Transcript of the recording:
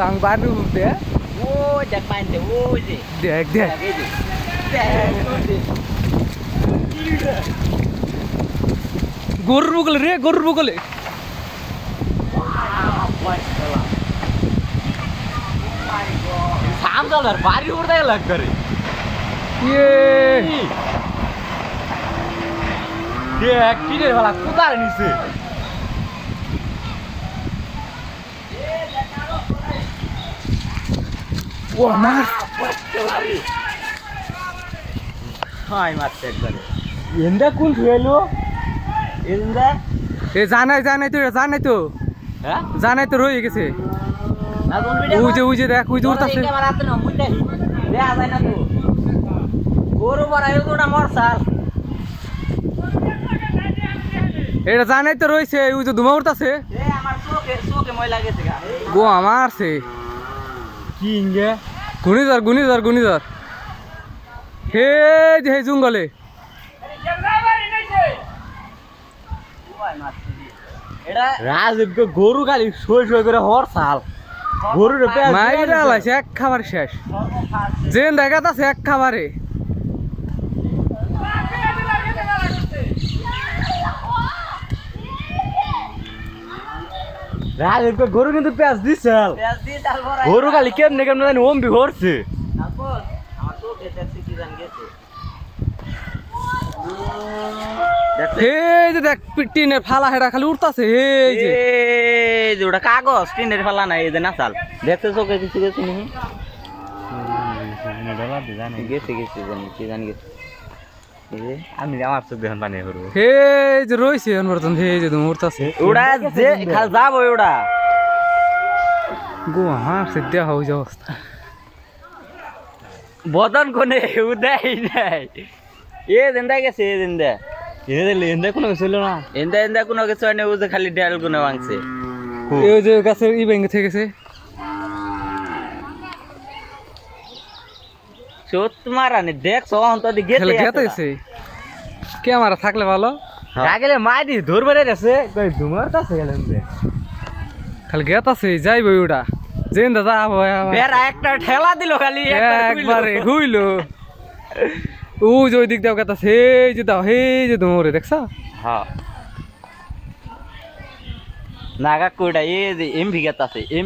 আং বাড়ি উঠতে ও দেখ পাইতে ও যে দেখ দেখ এই যে দেখ গরুর বগলে রে গরুর বগলে সামদালার বাড়ি উড়তে লাগ করে ইয়ে দেখ কিনে ভালো কোথায় নিছে ও মাছ হাই মারছে একবারে এন্দা কোন ফেলো এন্দা এ জানাই তো জানাই তো হ্যাঁ জানাই তো রয়ে গেছে না কোন ভিডিও ওই যে দেখ ওই যে উঠতাছে ক্যামেরা হাতে না মুইটাই দেখা যায় না তো গরু বাড়াইও তো না মরসাল এটা জানাই তো রয়েছে ওই যে ধুমা উঠতাছে এ আমার চোখে ময়লা গেছে গা গো আমারছে কি ইঙ্গে গুনিধর হে যে হে জঙ্গলে রাজকে গরু খালি সই করে হরসাল গরুর মাইরা আলাইছে এক খাবার শেষ জেন দেখাতাছে এক খাবারে রাজকে গরু কিন্তু পেঁয়াজ দিছাল গরু খালি কেমনে জানি ওমবি হরছে এই যে দেখ টিনের ফালা হেটা খালি উঠতাছে এই যে এই যে ওটা কাগজ টিনের ফালা নাই এই যে না চাল দেখতে চোখে কিছু গেছে নি গেছে জানি কি জানি গেছে আমি আমার চোখ দেখুন পানি করবো এই যে রয়েছে অনবর্তন এই যে তুমি উঠতাছে ওটা যে খালি যাবো ওটা গো আমার সে দেওয়া হয়ে যাওয়া অবস্থা বদন কোনে উদয় নাই এ দেন্দা গেছে এ দেন্দা এন্দা কোনো কিছু হলো না এন্দা কোনো কিছু হয় না ও যে খালি ডাল গুনে ভাঙছে এই যে গাছের ই ভেঙে থেকে গেছে সত্যি মারানি দেখছো অন্তত খেলে গেতে গেতেছে ক্যামেরা থাকলে ভালো গেলে মাইদি ধরবে রেছে কই ধুমার কাছে গেলেন রে খালি গেতাছে যাইব ওটা জেন দাদা বেরা একটা ঠেলা দিল খালি একবারে হইলো ও যে ওই দিক দাও গেতাছে এই যে দাও এই যে ধুমরে দেখছা হ্যাঁ নাগা কোডা এ এমভি গেতাছে এমভি